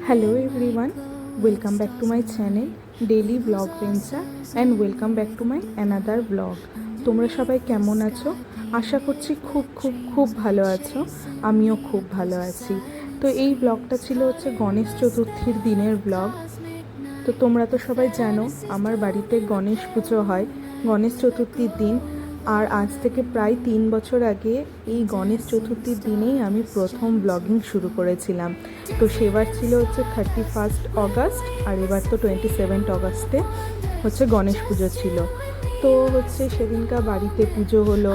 Hello everyone, welcome back to my channel Daily Vlog Venture and welcome back to my another vlog. তোমরা সবাই কেমন আছো? আশা করছি খুব ভালো আছো। আমিও খুব ভালো আছি। তো এই ব্লগটা ছিল গণেশ চতুর্থীর দিনের ব্লগ। তো তোমরা তো সবাই জানো আমার বাড়িতে গণেশ পুজো হয় গণেশ চতুর্থীর দিন। আর আজ থেকে প্রায় 3 বছর আগে এই গণেশ চতুর্থীর দিনেই আমি প্রথম ব্লগিং শুরু করেছিলাম। তো সেবার ছিল 31 অগাস্ট আর এবার তো 27 অগাস্টে গণেশ পুজো ছিল। তো সেদিনকার বাড়িতে পুজো হলো,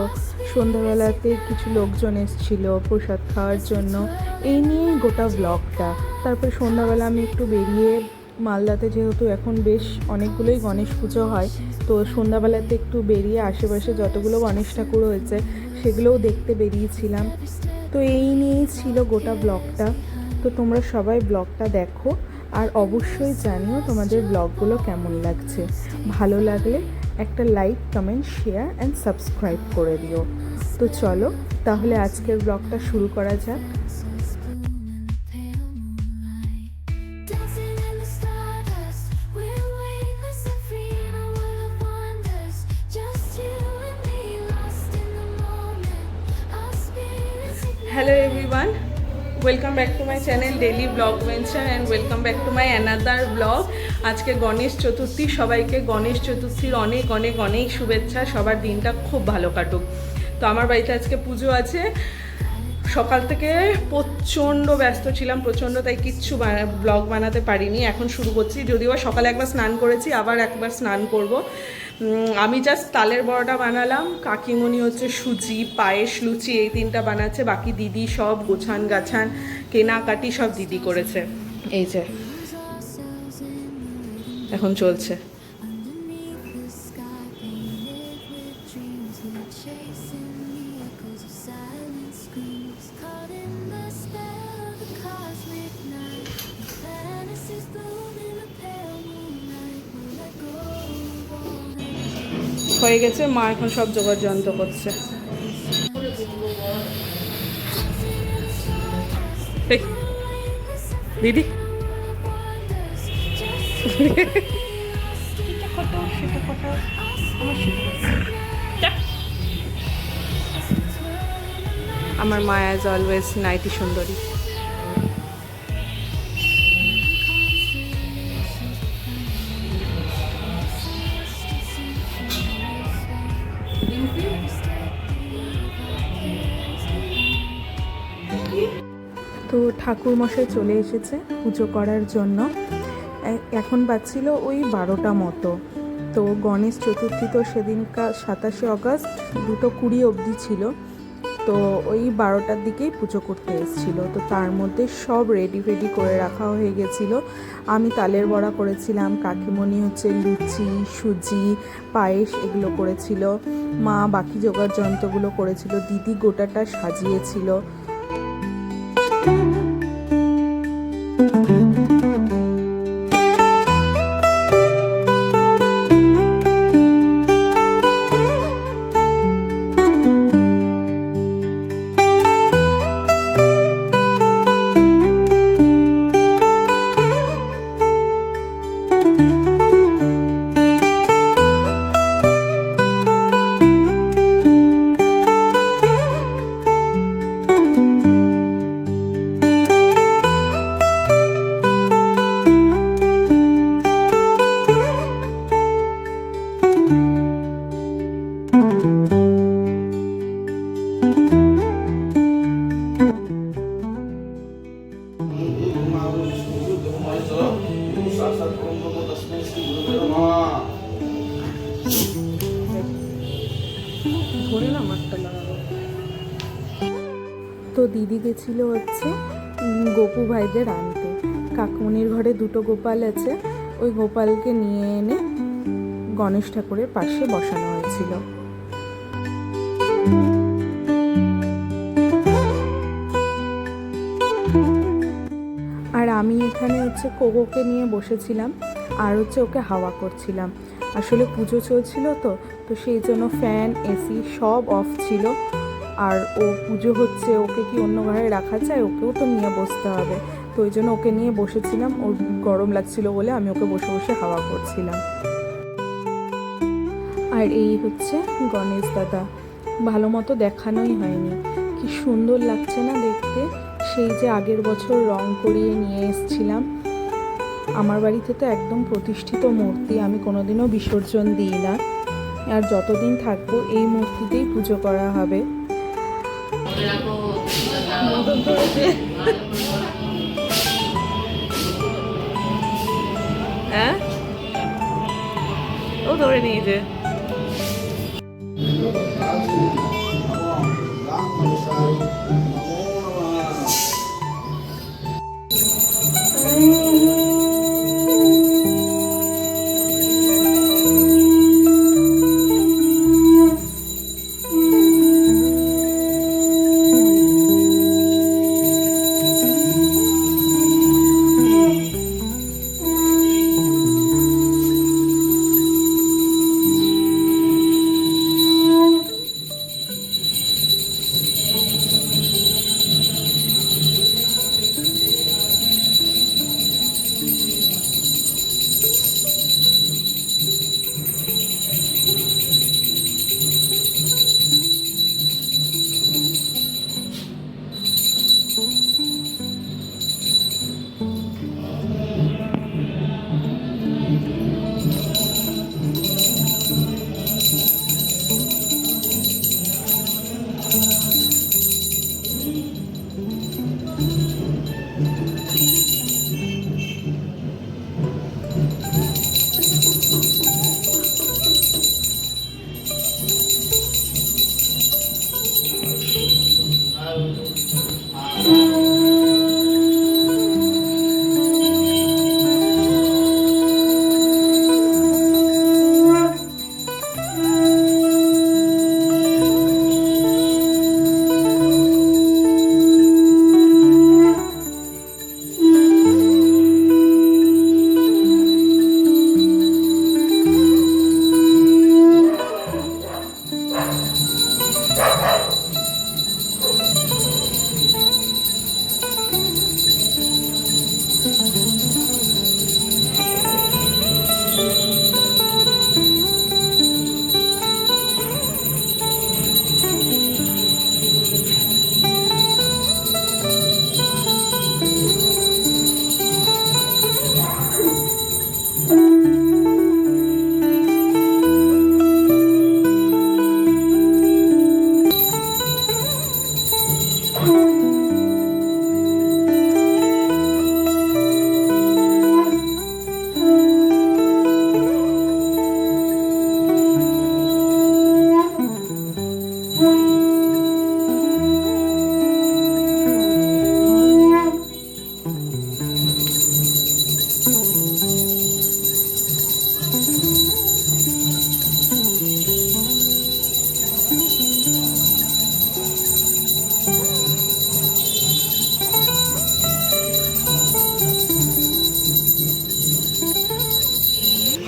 সন্ধ্যাবেলাতে কিছু লোকজন এসেছিল প্রসাদ খাওয়ার জন্য, এই নিয়েই গোটা ব্লগটা। তারপরে সন্ধ্যাবেলা আমি একটু বেরিয়ে মালদাতে যেহেতু এখন বেশ অনেকগুলোই গণেশ পুজো হয়, তো সন্ধ্যাবেলাতে একটু বেরিয়ে আশেপাশে যতগুলো গণেশ ঠাকুর হয়েছে সেগুলোও দেখতে বেরিয়েছিলাম। তো এই নিয়েই ছিল গোটা ব্লগটা। তো তোমরা সবাই ব্লগটা দেখো আর অবশ্যই জানিও তোমাদের ব্লগগুলো কেমন লাগছে। ভালো লাগলে একটা like, comment, share and subscribe করে দিও। তো চলো তাহলে আজকের ব্লগটা শুরু করা যাক। Hello everyone, welcome back to my channel Daily Vlog Venture and welcome back to my another vlog. আজকে গণেশ চতুর্থী, সবাইকে গণেশ চতুর্থীর অনেক অনেক অনেক শুভেচ্ছা। সবার দিনটা খুব ভালো কাটুক। তো আমার বাড়িতে আজকে পুজো আছে। সকাল থেকে প্রচণ্ড ব্যস্ত ছিলাম, তাই কিচ্ছু ব্লগ বানাতে পারিনি। এখন শুরু করছি, যদিও সকালে একবার স্নান করেছি, আবার একবার স্নান করব। আমি জাস্ট তালের বড়াটা বানালাম, কাকিমণি সুজি, পায়েস, লুচি এই 3টা বানাচ্ছে। বাকি দিদি সব গোছান গাছান কেনাকাটি সব দিদি করেছে। এই যে এখন চলছে। হয়ে গেছে, মা এখন সব জোগাড় যন্ত্র করছে। দিদি আমার মা অ্যাজ অলওয়েজ নাইটি সুন্দরী। তো ঠাকুরমশাই চলে এসেছে পুজো করার জন্য। এখন বাজছিল ওই 12টা মতো। তো গণেশ চতুর্থী তো সেদিনকার 27 অগাস্ট 2:20 অবধি ছিল। তো ওই 12টার দিকেই পুজো করতে এসেছিলো। তো তার মধ্যে সব রেডি করে রাখা হয়ে গেছিলো। আমি তালের বড়া করেছিলাম, কাকিমণি লুচি, সুজি, পায়েস এগুলো করেছিল, মা বাকি জোগাড় যন্ত্রগুলো করেছিল, দিদি গোটাটা সাজিয়েছিল। তো দিদি গেছিল গোপু ভাইদের আনতে। কাকুমনির ঘরে 2টো গোপাল আছে, ওই গোপালকে নিয়ে এনে গণেশ ঠাকুরের পাশে বসানো হয়েছিল। আর আমি এখানে কোকোকে নিয়ে বসেছিলাম আর ওকে হাওয়া করছিলাম। আসলে পুজো চলছিল তো সেই জন্য ফ্যান, এসি সব অফ ছিল। আর ও পুজো হচ্ছে, ওকে কি অন্য ঘরে রাখা যায়? ওকেও তো নিয়ে বসতে হবে। তো ওই জন্য ওকে নিয়ে বসেছিলাম, ওর গরম লাগছিল বলে আমি ওকে বসে বসে হাওয়া করছিলাম। আর এই হচ্ছে গণেশ দাদা, ভালো মতো দেখানোই হয়নি, কি সুন্দর লাগছে না দেখতে। সেই যে আগের বছর রং করিয়ে নিয়ে এসেছিলাম, আমার বাড়িতে তো একদম প্রতিষ্ঠিত মূর্তি, আমি কোনোদিনও বিসর্জন দিই না, আর যতদিন থাকবো এই মূর্তিতেই পুজো করা হবে। হ্যাঁ, ও ধরে নিয়েছে।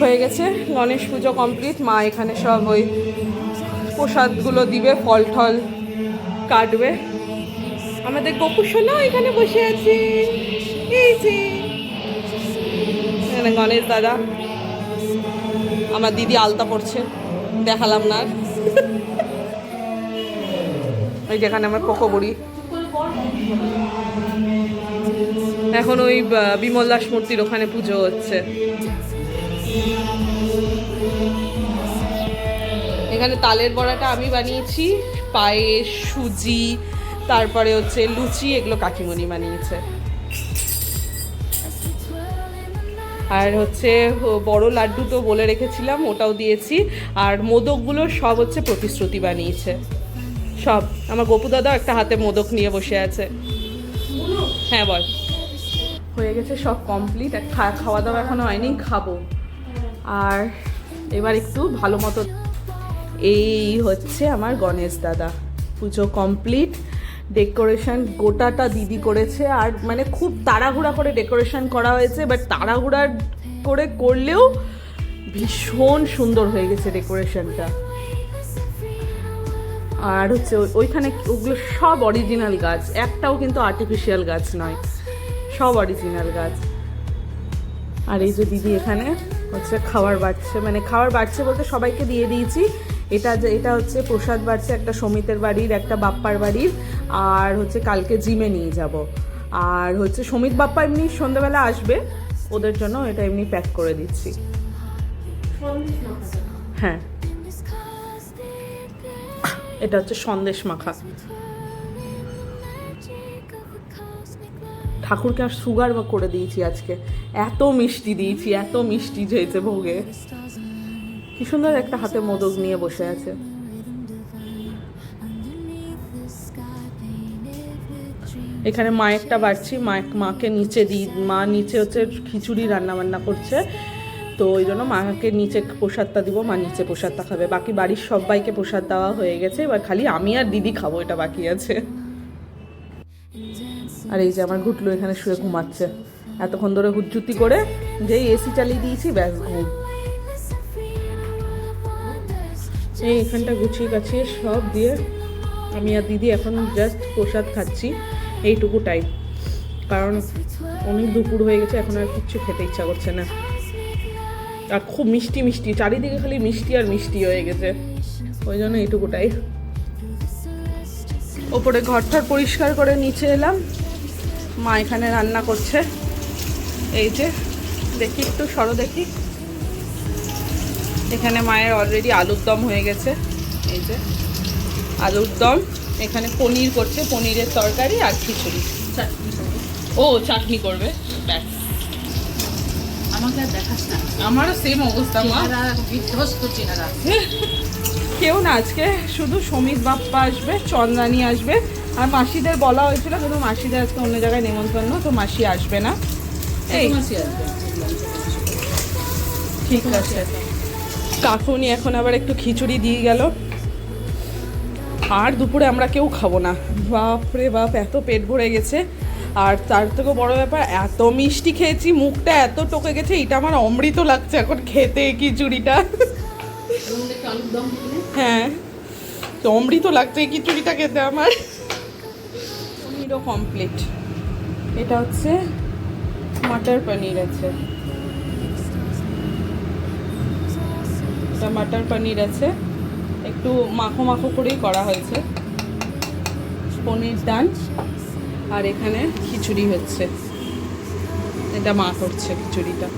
হয়ে গেছে গণেশ পুজো কমপ্লিট। মা এখানে সব ওই প্রসাদগুলো দিবে, ফল ঠল কাটবে। আমাদের গোপু সোনা এখানে বসে আছে, এই যে এখানে গণেশ দাদা, আমার দিদি আলতা পড়ছে, দেখালাম না। ওই যেখানে আমার কোকো বুড়ি, এখন ওই বিমল দাস মূর্তির ওখানে পুজো হচ্ছে। এখানে তালের বড়াটা আমি বানিয়েছি, পায়েস, সুজি, তারপরে হচ্ছে লুচি, এগুলো কাকিমণি বানিয়েছে। আর হচ্ছে বড় লাড্ডু তো বলে রেখেছিলাম, ওটাও দিয়েছি। আর মোদকগুলো সব হচ্ছে প্রতিশ্রুতি বানিয়েছে সব। আমার গোপু দাদা একটা হাতে মোদক নিয়ে বসে আছে। হ্যাঁ বল। হয়ে গেছে সব কমপ্লিট, খাওয়া দাওয়া এখনো হয়নি, খাবো। আর এবার একটু ভালো মতো, এই হচ্ছে আমার গণেশ দাদা, পুজো কমপ্লিট। ডেকোরেশন গোটাটা দিদি করেছে, আর মানে খুব তাড়াহুড়া করে ডেকোরেশন করা হয়েছে, বাট তাড়াহুড়া করে করলেও ভীষণ সুন্দর হয়ে গেছে ডেকোরেশনটা। আর হচ্ছে ওইখানে ওগুলো সব অরিজিনাল গাছ, একটাও কিন্তু আর্টিফিশিয়াল গাছ নয়, সব অরিজিনাল গাছ। আর এই যে দিদি এখানে হচ্ছে খাবার বাড়ছে, মানে খাবার বাড়ছে বলতে সবাইকে দিয়ে দিয়েছি। এটা হচ্ছে প্রসাদ বাড়ছে, একটা সমিতের বাড়ির, একটা বাপ্পার বাড়ির, আর হচ্ছে কালকে জিমে নিয়ে যাব। আর হচ্ছে সমিত বাপ্পা এমনি সন্ধ্যাবেলা আসবে, ওদের জন্য এটা এমনি প্যাক করে দিচ্ছি। হ্যাঁ, এটা হচ্ছে সন্দেশ মাখা। ঠাকুরকে আর সুগার করে দিয়েছি আজকে, এত মিষ্টি দিয়েছি, এত মিষ্টি হয়েছে ভোগে। কি সুন্দর একটা হাতে মোদক নিয়ে বসে আছে। এখানে মায়েরটা বাড়ছি, মাকে নিচে দিই, মা নিচে হচ্ছে খিচুড়ি রান্না বান্না করছে, তো ওই জন্য মাকে নিচে প্রসাদটা দিব, মা নিচে প্রসাদটা খাবে। বাকি বাড়ির সবাইকে প্রসাদ দেওয়া হয়ে গেছে, এবার খালি আমি আর দিদি খাবো, এটা বাকি আছে। আর এই যে আমার ঘুটলু এখানে শুয়ে ঘুমাচ্ছে, এতক্ষণ ধরে হুজ্জুতি করে, যেই এসি চালিয়ে দিয়েছি ব্যাস ঘুম। এই এখানটা গুছিয়ে গাছিয়ে সব দিয়ে আমি আর দিদি এখন জাস্ট প্রসাদ খাচ্ছি, এইটুকু টাইম, কারণ অনেক দুপুর হয়ে গেছে, এখন আর কিচ্ছু খেতে ইচ্ছা করছে না। আর খুব মিষ্টি মিষ্টি, চারিদিকে খালি মিষ্টি আর মিষ্টি হয়ে গেছে, ওই জন্য এইটুকুটাই। ওপরে ঘরটার পরিষ্কার করে নিচে এলাম, মা এখানে রান্না করছে। এই যে দেখি, একটু সরো দেখি, এখানে মায়ের অলরেডি আলুর দম হয়ে গেছে। এই যে আলুর দম, এখানে পনির করছে, পনিরের তরকারি আর খিচুড়ি। ও চাটনি করবে, ব্যাস। আমাকে আর দেখাস না, আমারও সেম অবস্থা, মা বিধ্বস্ত চেহারা। কেউ না, আজকে শুধু সমিত বাপ্পা আসবে, চন্দ্রানী আসবে, আর মাসিদের বলা হয়েছিল, কিন্তু মাসিদের আজকে অন্য জায়গায় নেমন্তন্ন, তো মাসি আসবে না। এই ঠিক আছে, কাকুনি এখন আবার একটু খিচুড়ি দিয়ে গেল। আর দুপুরে আমরা কেউ খাবো না, বাপরে বাপ, এত পেট ভরে গেছে। আর তার থেকেও বড় ব্যাপার, এত মিষ্টি খেয়েছি, মুখটা এত টকে গেছে, এটা আমার অমৃত লাগছে এখন খেতে খিচুড়িটা। হ্যাঁ, তো অমৃত লাগছে এই খিচুড়িটা খেতে আমার। পনিরও কমপ্লিট, এটা হচ্ছে মটর পনির আছে, মটর পনির আছে, একটু মাখো মাখো করেই করা হয়েছে, পনির ডান। আর এখানে খিচুড়ি হচ্ছে, এটা মা করছে খিচুড়িটা।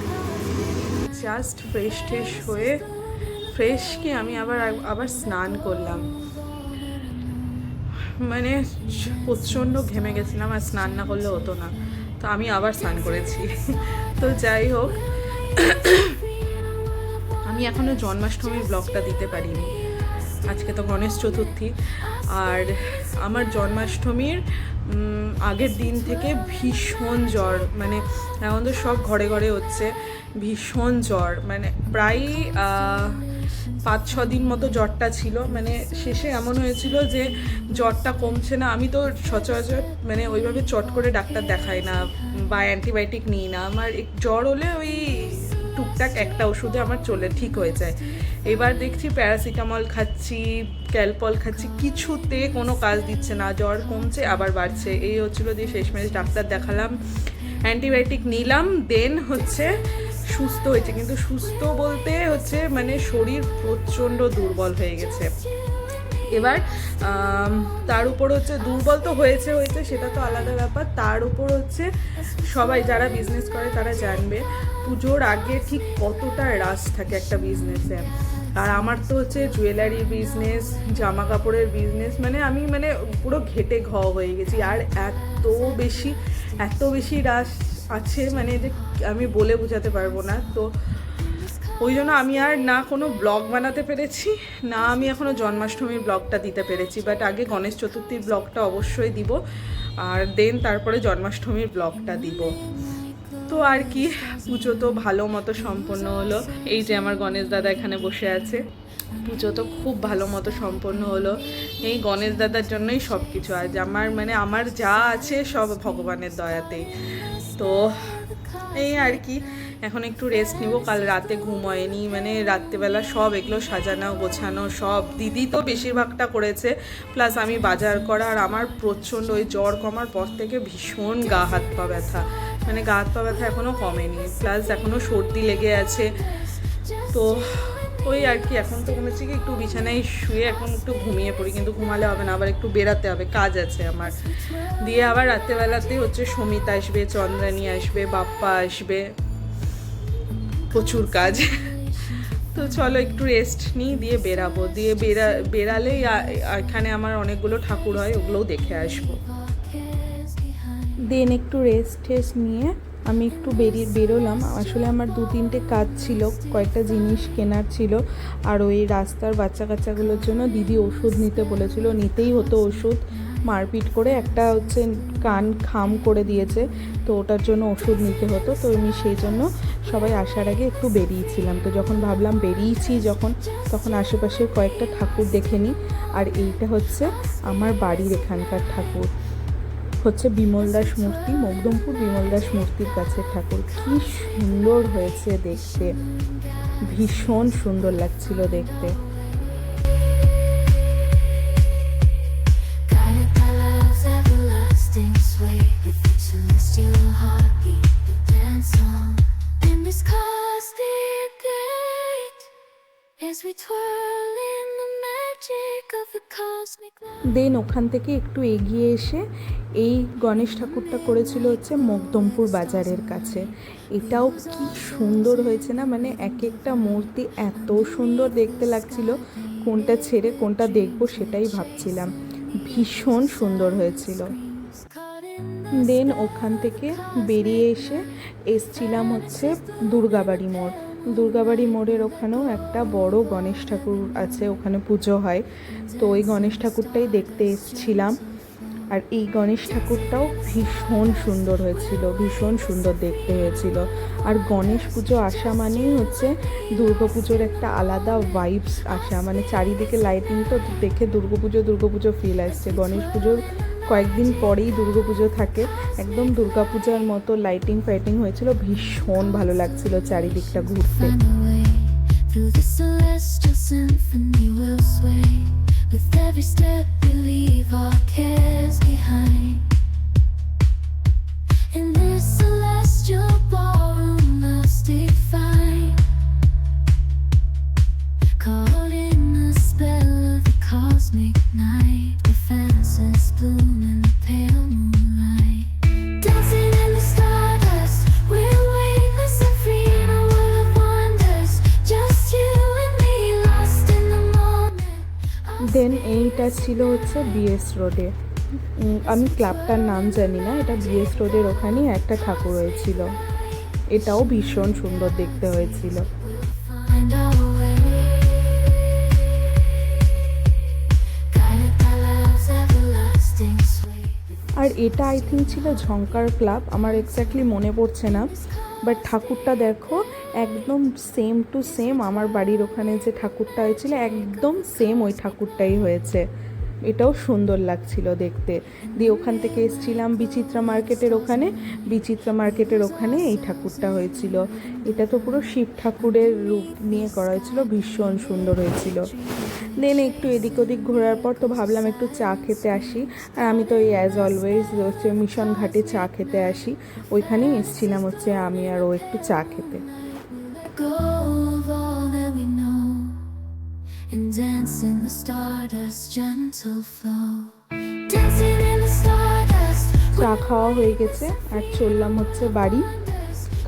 জাস্ট ফ্রেশ ট্রেশ হয়ে, ফ্রেশ কি আমি আবার স্নান করলাম, মানে প্রচণ্ড ঘেমে গেছিলাম, আর স্নান না করলে হতো না, তো আমি আবার স্নান করেছি। তো যাই হোক, আমি এখনও জন্মাষ্টমীর ব্লগটা দিতে পারিনি, আজকে তো গণেশ চতুর্থী। আর আমার জন্মাষ্টমীর আগের দিন থেকে ভীষণ জ্বর, মানে এখন তো সব ঘরে ঘরে হচ্ছে, ভীষণ জ্বর, মানে প্রায় 5-6 দিন মতো জ্বরটা ছিল। মানে শেষে এমন হয়েছিল যে জ্বরটা কমছে না, আমি তো সচরাচর মানে ওইভাবে চট করে ডাক্তার দেখাই না বা অ্যান্টিবায়োটিক নিই না, আমার জ্বর হলে ওই টুকটাক একটা ওষুধে আমার ঠিক হয়ে যায়। এবার দেখছি প্যারাসিটামল খাচ্ছি, ক্যালপল খাচ্ছি, কিছুতে কোনো কাজ দিচ্ছে না, জ্বর কমছে আবার বাড়ছে, এই হচ্ছিলো। দিয়ে শেষমেশ ডাক্তার দেখালাম, অ্যান্টিবায়োটিক নিলাম, দেন হচ্ছে সুস্থ হয়েছে। কিন্তু সুস্থ বলতে হচ্ছে মানে শরীর প্রচণ্ড দুর্বল হয়ে গেছে। এবার তার উপর হচ্ছে দুর্বল তো হয়েছে সেটা তো আলাদা ব্যাপার, তার উপর হচ্ছে সবাই যারা বিজনেস করে তারা জানবে পুজোর আগে ঠিক কতটা রাশ থাকে একটা বিজনেসে। আর আমার তো হচ্ছে জুয়েলারির বিজনেস, জামা কাপড়ের বিজনেস, মানে আমি মানে পুরো ঘেটে হয়ে গেছি। আর এত বেশি রাশ আছে মানে যে আমি বলে বোঝাতে পারবো না। তো ওই জন্য আমি আর না কোনো ব্লগ বানাতে পেরেছি, না আমি এখনও জন্মাষ্টমীর ব্লগটা দিতে পেরেছি। বাট আগে গণেশ চতুর্থীর ব্লগটা অবশ্যই দিব, আর দেন তারপরে জন্মাষ্টমীর ব্লগটা দিব। তো আর কি, পুজো তো ভালো মতো সম্পন্ন হলো। এই যে আমার গণেশ দাদা এখানে বসে আছে, পুজো তো খুব ভালো মতো সম্পন্ন হলো। এই গণেশ দাদার জন্যই সব কিছু। আজ আমার যা আছে সব ভগবানের দয়াতেই। তো এই আর কি, এখন একটু রেস্ট নিব। কাল রাতে ঘুম হয়নি, মানে রাত্রেবেলা সব এগুলো সাজানো গোছানো সব দিদি তো বেশিরভাগটা করেছে, প্লাস আমি বাজার করা। আর আমার প্রচণ্ড ওই জ্বর কমার পর থেকে ভীষণ গা হাত পা ব্যথা, মানে গা হাত পা ব্যথা এখনও কমেনি, প্লাস এখনও সর্দি লেগে আছে। তো ওই আর কি, এখন তো মনে হচ্ছে কি একটু বিছানায় শুয়ে এখন একটু ঘুমিয়ে পড়ি, কিন্তু ঘুমালে হবে না, আবার একটু বেরাতে হবে, কাজ আছে আমার। দিয়ে আবার রাত্রেবেলাতেই হচ্ছে সমিত আসবে, চন্দ্রানী আসবে, বাপ্পা আসবে, প্রচুর কাজ। তো চলো একটু রেস্ট নিই, দিয়ে বেরাবো। দিয়ে বেরালেই এখানে আমার অনেকগুলো ঠাকুর হয়, ওগুলোও দেখে আসবো। দেন একটু রেস্ট নিয়ে আমি একটু বেরোলাম। আসলে আমার 2-3টে কাজ ছিল, কয়েকটা জিনিস কেনার ছিল, আর ওই রাস্তার বাচ্চা কাচ্চাগুলোর জন্য দিদি ওষুধ নিতে বলেছিল, নিতেই হতো ওষুধ। মারপিট করে একটা হচ্ছে কান খাম করে দিয়েছে, তো ওটার জন্য ওষুধ নিতে হতো। তো আমি সেই জন্য সবাই আসার আগে একটু বেরিয়েছিলাম। তো যখন ভাবলাম বেরিয়েছি তখন আশেপাশের কয়েকটা ঠাকুর দেখে নিই। আর এইটা হচ্ছে আমার বাড়ির এখানকার ঠাকুর, হচ্ছে বিমল দাস মূর্তি, মকদমপুর বিমল দাস মূর্তির কাছে ঠাকুর। কি সুন্দর হয়েছে দেখতে, ভীষণ সুন্দর লাগছিল দেখতে। দেন ওখান থেকে একটু এগিয়ে এসে এই গণেশ ঠাকুরটা করেছিল হচ্ছে মকদমপুর বাজারের কাছে। এটাও কি সুন্দর হয়েছে না, মানে এক একটা মূর্তি এত সুন্দর দেখতে লাগছিল, কোনটা ছেড়ে কোনটা দেখবো সেটাই ভাবছিলাম, ভীষণ সুন্দর হয়েছিল। দেন ওখান থেকে বেরিয়ে এসছিলাম হচ্ছে দুর্গাবাড়ি মোড়। দুর্গাবাড়ি মোড়ের ওখানেও একটা বড় গণেশ ঠাকুর আছে, ওখানে পুজো হয়, তো ওই গণেশ ঠাকুরটাই দেখতে এসছিলাম। আর এই গণেশ ঠাকুরটাও ভীষণ সুন্দর হয়েছিল, ভীষণ সুন্দর দেখতে হয়েছিল। আর গণেশ পুজো আসা মানেই হচ্ছে দুর্গাপুজোর একটা আলাদা ভাইবস আসা, মানে চারিদিকে লাইটিং, তো দেখে দুর্গাপুজো ফিল আসছে। গণেশ পুজোর কয়েকদিন পরেই দুর্গাপুজো থাকে, একদম দুর্গাপূজার মতো লাইটিং ফাইটিং হয়েছিল, ভীষণ ভালো লাগছিল চারিদিকটা ঘুরতে। With every step we leave our cares behind. In this celestial ballroom love's defined, caught in the spell of the cosmic night, the fences bloom in the pale moonlight. Dancing in the stardust, we're weightless and free in a world of wonders, just you and me lost in the moment. দেন এইটা ছিল হচ্ছে BS রোডে, আমি ক্লাবটার নাম জানি না, এটা BS রোডের ওখানেই একটা ঠাকুর হয়েছিল, এটাও ভীষণ সুন্দর দেখতে হয়েছিল। আর এটা আই থিঙ্ক ছিল ঝঙ্কার ক্লাব, আমার এক্স্যাক্টলি মনে পড়ছে না, বাট ঠাকুরটা দেখো একদম সেম টু সেম আমার বাড়ির ওখানে যে ঠাকুরটা হয়েছিল একদম সেম ওই ঠাকুরটাই হয়েছে, এটাও সুন্দর লাগছিল দেখতে। দিয়ে ওখান থেকে এসেছিলাম বিচিত্রা মার্কেটের ওখানে এই ঠাকুরটা হয়েছিল। এটা তো পুরো শিব ঠাকুরের রূপ নিয়ে করা হয়েছিল, ভীষণ সুন্দর হয়েছিল। দেন একটু এদিক ওদিক ঘোরার পর তো ভাবলাম একটু চা খেতে আসি, আর আমি তো এই অ্যাজ অলওয়েজ হচ্ছে মিশন ঘাটে চা খেতে আসি, ওইখানেই এসেছিলাম হচ্ছে আমি আর ও একটু চা খেতে। And dance in the stardust gentle flow, dancing in the stardust. চা খাওয়া হয়ে গেছে আর চললাম হচ্ছে বাড়ি,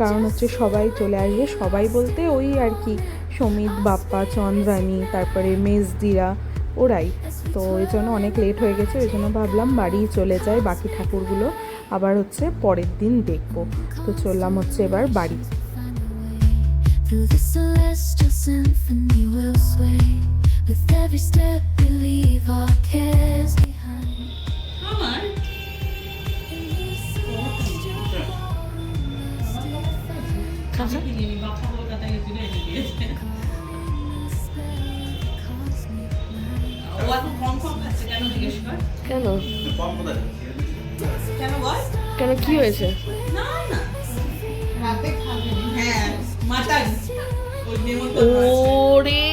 কারণ হচ্ছে সবাই চলে আসবে, সবাই বলতে ওই আর কি সমিত, বাপ্পা, চন্দ্রানী, তারপরে মেজদিরা, ওরাই। তো এই জন্য অনেক লেট হয়ে গেছে, ওই জন্য ভাবলাম বাড়ি চলে যাই, বাকি ঠাকুরগুলো আবার হচ্ছে পরের দিন দেখবো। তো চললাম হচ্ছে এবার বাড়ি। Through the celestial symphony we'll sway, with every step we leave our cares behind. আমার বাপ্পা কলকাতায় গেছিল, এনে দিয়েছে। ও এখন কম খাচ্ছে কেন, জিজ্ঞেস কর। কেন কেন বল? কেন কি হয়েছে? না না, রাতে খাবে। হ্যাঁ, মাটন ওই নেমন্তন্ন আছে। ওরে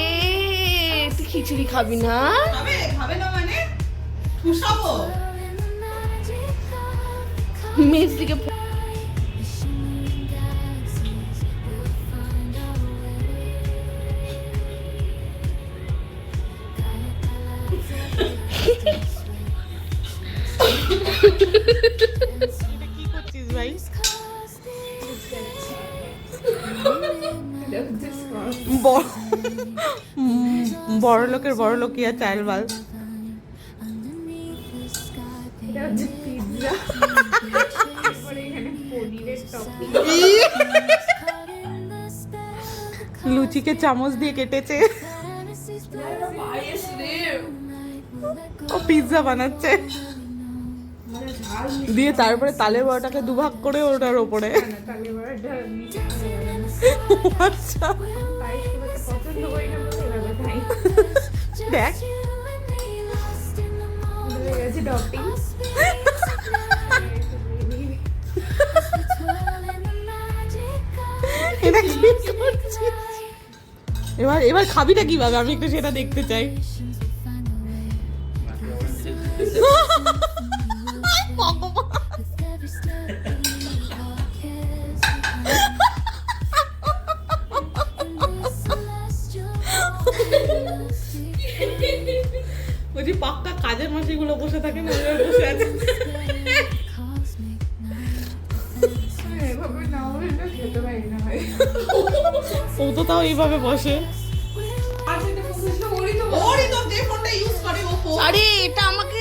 তুই খিচুড়ি খাবি না? খাবে না মানে ঠুসাবো। মেজদিকে বড় লোকের বড় লোকিয়া চাল বাল। লুচিকে চামচ দিয়ে কেটেছে, ও পিৎজা বানাচ্ছে, দিয়ে তারপরে তালের বড়াটাকে দুভাগ করে ওটার ওপরে। আচ্ছা দেখ এটা কি করছিস? এবার এবার খাবিটা কিভাবে, আমি একটু সেটা দেখতে চাই। বলছি পাক্কা কাজের মাসিগুলো বসে থাকে না, ওরা বসে আছে। ও তো তাও এইভাবে বসে। ওরই তো যে ফোনটা ইউজ করে ও ফোন আরে এটা আমাকে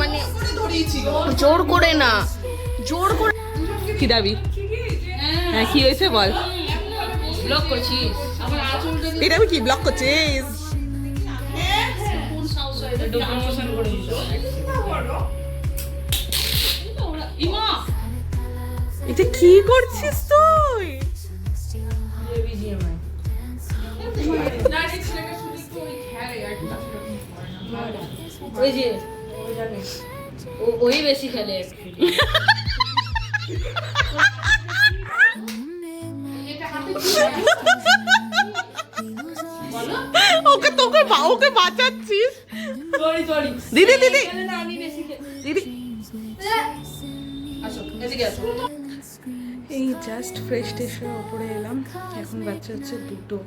মানে করে ধরিয়েছিল। জোর করে না, জোর করে। কি দাবি? হ্যাঁ কি হয়েছে বল। ব্লক করছিস আমার আঁচলটা এটা আমি কি ব্লক করছিস? প্রমোশন করে দিছো ইমা এটা কি করছিস তুই? বিজিএমআই না রে ছেলেটা শুধু একটু ওই খেলে আর কি, ওই যে ওই বেশি খেলে ওকে তোকে ওকে বাঁচাচ্ছিস। সরি সরি দিদি দিদি না আমি বেশি খেলে দিদি আসো এদিকে আসো এই জাস্ট ফ্রেশ টেশ হয়ে ওপরে এলাম। এখন বাচ্চা হচ্ছে 2টো।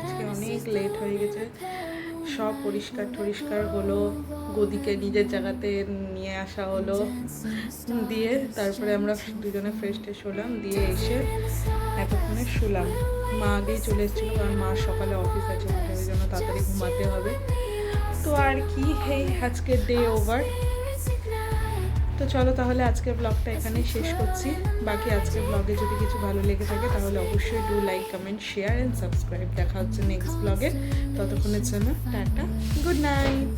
আজকে অনেক লেট হয়ে গেছে। সব পরিষ্কার টরিষ্কার হলো, গদিকে নিজের জায়গাতে নিয়ে আসা হলো, দিয়ে তারপরে আমরা দুজনে ফ্রেশ টেশ হলাম, দিয়ে এসে এতক্ষণে শুলাম। মা আগেই চলে এসেছিলো, কারণ মার সকালে অফিস আছে, ওই জন্য তাড়াতাড়ি ঘুমাতে হবে। তো আর কি, এই আজকের ডে ওভার। তো চলো তাহলে আজকের ব্লগটা এখানেই শেষ করছি। বাকি আজকের ব্লগে যদি কিছু ভালো লেগে থাকে তাহলে অবশ্যই do like, comment, share and subscribe. দেখা হচ্ছে নেক্সট ব্লগে। ততক্ষণের জন্য টাটা, গুড নাইট।